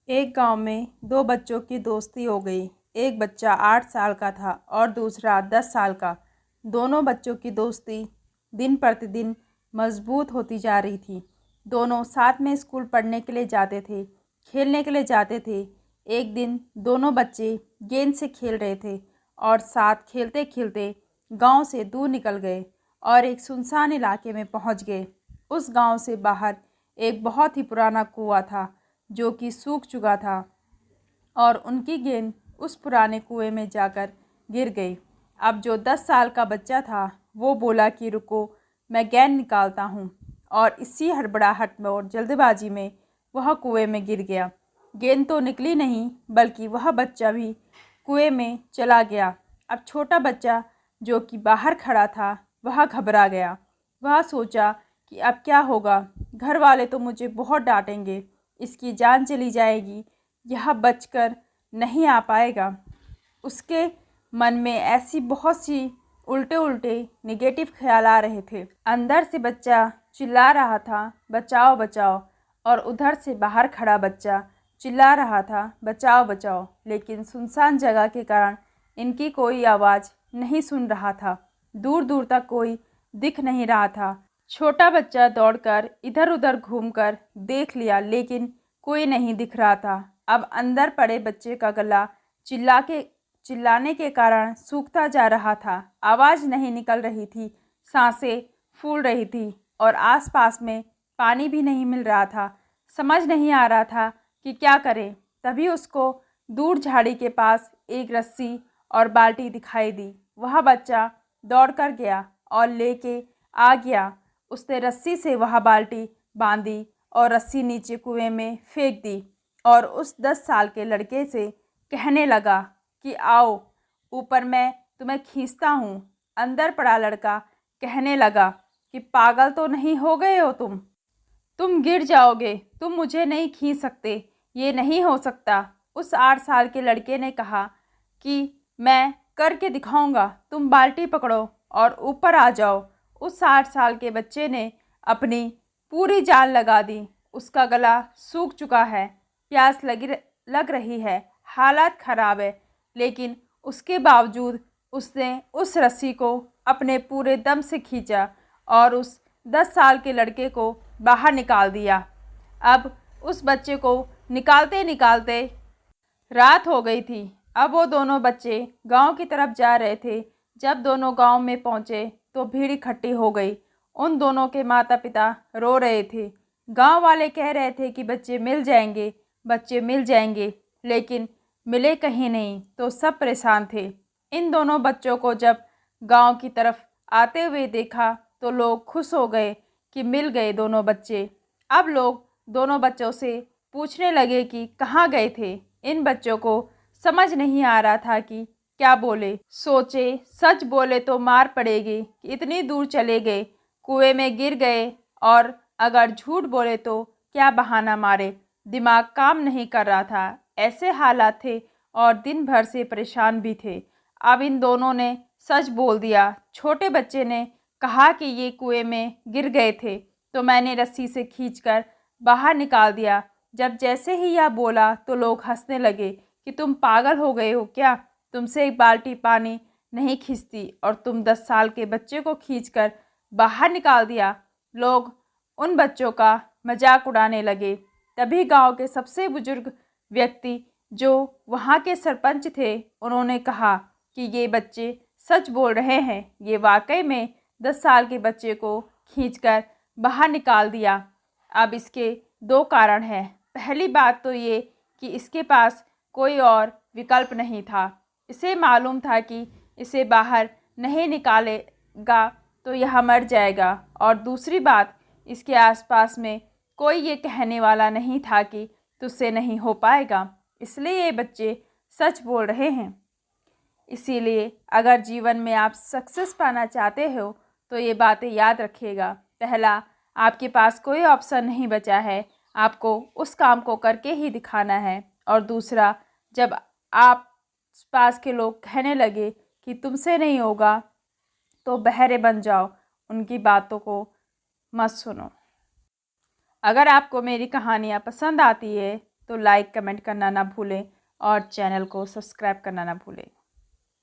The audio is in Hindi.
एक गांव में दो बच्चों की दोस्ती हो गई। एक बच्चा 8 साल का था और दूसरा 10 साल का। दोनों बच्चों की दोस्ती दिन प्रतिदिन मजबूत होती जा रही थी। दोनों साथ में स्कूल पढ़ने के लिए जाते थे, खेलने के लिए जाते थे। एक दिन दोनों बच्चे गेंद से खेल रहे थे और साथ खेलते खेलते गांव से दूर निकल गए और एक सुनसान इलाके में पहुंच गए। उस गांव से बाहर एक बहुत ही पुराना कुआं था जो कि सूख चुका था और उनकी गेंद उस पुराने कुएं में जाकर गिर गई। अब जो 10 साल का बच्चा था वो बोला कि रुको, मैं गेंद निकालता हूँ, और इसी हड़बड़ाहट में और जल्दबाजी में वह कुएं में गिर गया। गेंद तो निकली नहीं बल्कि वह बच्चा भी कुएं में चला गया। अब छोटा बच्चा जो कि बाहर खड़ा था वह घबरा गया। वह सोचा कि अब क्या होगा, घर वाले तो मुझे बहुत डांटेंगे, इसकी जान चली जाएगी, यह बचकर नहीं आ पाएगा। उसके मन में ऐसी बहुत सी उल्टे उल्टे निगेटिव ख्याल आ रहे थे। अंदर से बच्चा चिल्ला रहा था बचाओ बचाओ, और उधर से बाहर खड़ा बच्चा चिल्ला रहा था बचाओ बचाओ, लेकिन सुनसान जगह के कारण इनकी कोई आवाज़ नहीं सुन रहा था। दूर दूर तक कोई दिख नहीं रहा था। छोटा बच्चा दौड़कर इधर उधर घूमकर देख लिया लेकिन कोई नहीं दिख रहा था। अब अंदर पड़े बच्चे का गला चिल्लाने के कारण सूखता जा रहा था। आवाज़ नहीं निकल रही थी, सांसें फूल रही थी और आसपास में पानी भी नहीं मिल रहा था। समझ नहीं आ रहा था कि क्या करे। तभी उसको दूर झाड़ी के पास एक रस्सी और बाल्टी दिखाई दी। वह बच्चा दौड़कर गया और लेके आ गया। उसने रस्सी से वह बाल्टी बांधी और रस्सी नीचे कुएं में फेंक दी और उस 10 साल के लड़के से कहने लगा कि आओ ऊपर, मैं तुम्हें खींचता हूँ। अंदर पड़ा लड़का कहने लगा कि पागल तो नहीं हो गए हो तुम गिर जाओगे, तुम मुझे नहीं खींच सकते, ये नहीं हो सकता। उस 8 साल के लड़के ने कहा कि मैं करके दिखाऊंगा, तुम बाल्टी पकड़ो और ऊपर आ जाओ। उस 8 साल के बच्चे ने अपनी पूरी जान लगा दी। उसका गला सूख चुका है, प्यास लग रही है, हालात ख़राब है, लेकिन उसके बावजूद उसने उस रस्सी को अपने पूरे दम से खींचा और उस 10 साल के लड़के को बाहर निकाल दिया। अब उस बच्चे को निकालते निकालते रात हो गई थी। अब वो दोनों बच्चे गांव की तरफ जा रहे थे। जब दोनों गांव में पहुंचे तो भीड़ इकट्ठी हो गई। उन दोनों के माता पिता रो रहे थे। गांव वाले कह रहे थे कि बच्चे मिल जाएंगे, बच्चे मिल जाएंगे, लेकिन मिले कहीं नहीं, तो सब परेशान थे। इन दोनों बच्चों को जब गांव की तरफ आते हुए देखा तो लोग खुश हो गए कि मिल गए दोनों बच्चे। अब लोग दोनों बच्चों से पूछने लगे कि कहाँ गए थे। इन बच्चों को समझ नहीं आ रहा था कि क्या बोले। सोचे सच बोले तो मार पड़ेगी कि इतनी दूर चले गए, कुएं में गिर गए, और अगर झूठ बोले तो क्या बहाना मारे। दिमाग काम नहीं कर रहा था। ऐसे हालात थे और दिन भर से परेशान भी थे। अब इन दोनों ने सच बोल दिया। छोटे बच्चे ने कहा कि ये कुएं में गिर गए थे तो मैंने रस्सी से खींचकर बाहर निकाल दिया। जब जैसे ही यह बोला तो लोग हंसने लगे कि तुम पागल हो गए हो क्या, तुमसे एक बाल्टी पानी नहीं खींचती और तुम 10 साल के बच्चे को खींचकर बाहर निकाल दिया। लोग उन बच्चों का मजाक उड़ाने लगे। तभी गांव के सबसे बुजुर्ग व्यक्ति जो वहाँ के सरपंच थे, उन्होंने कहा कि ये बच्चे सच बोल रहे हैं, ये वाकई में 10 साल के बच्चे को खींचकर बाहर निकाल दिया। अब इसके दो कारण हैं। पहली बात तो ये कि इसके पास कोई और विकल्प नहीं था। इसे मालूम था कि इसे बाहर नहीं निकालेगा तो यह मर जाएगा, और दूसरी बात, इसके आसपास में कोई ये कहने वाला नहीं था कि तुझसे नहीं हो पाएगा। इसलिए ये बच्चे सच बोल रहे हैं। इसीलिए अगर जीवन में आप सक्सेस पाना चाहते हो तो ये बातें याद रखिएगा। पहला, आपके पास कोई ऑप्शन नहीं बचा है, आपको उस काम को करके ही दिखाना है। और दूसरा, जब आप पास के लोग कहने लगे कि तुमसे नहीं होगा तो बहरे बन जाओ, उनकी बातों को मत सुनो। अगर आपको मेरी कहानियाँ पसंद आती है तो लाइक कमेंट करना ना भूलें और चैनल को सब्सक्राइब करना ना भूलें।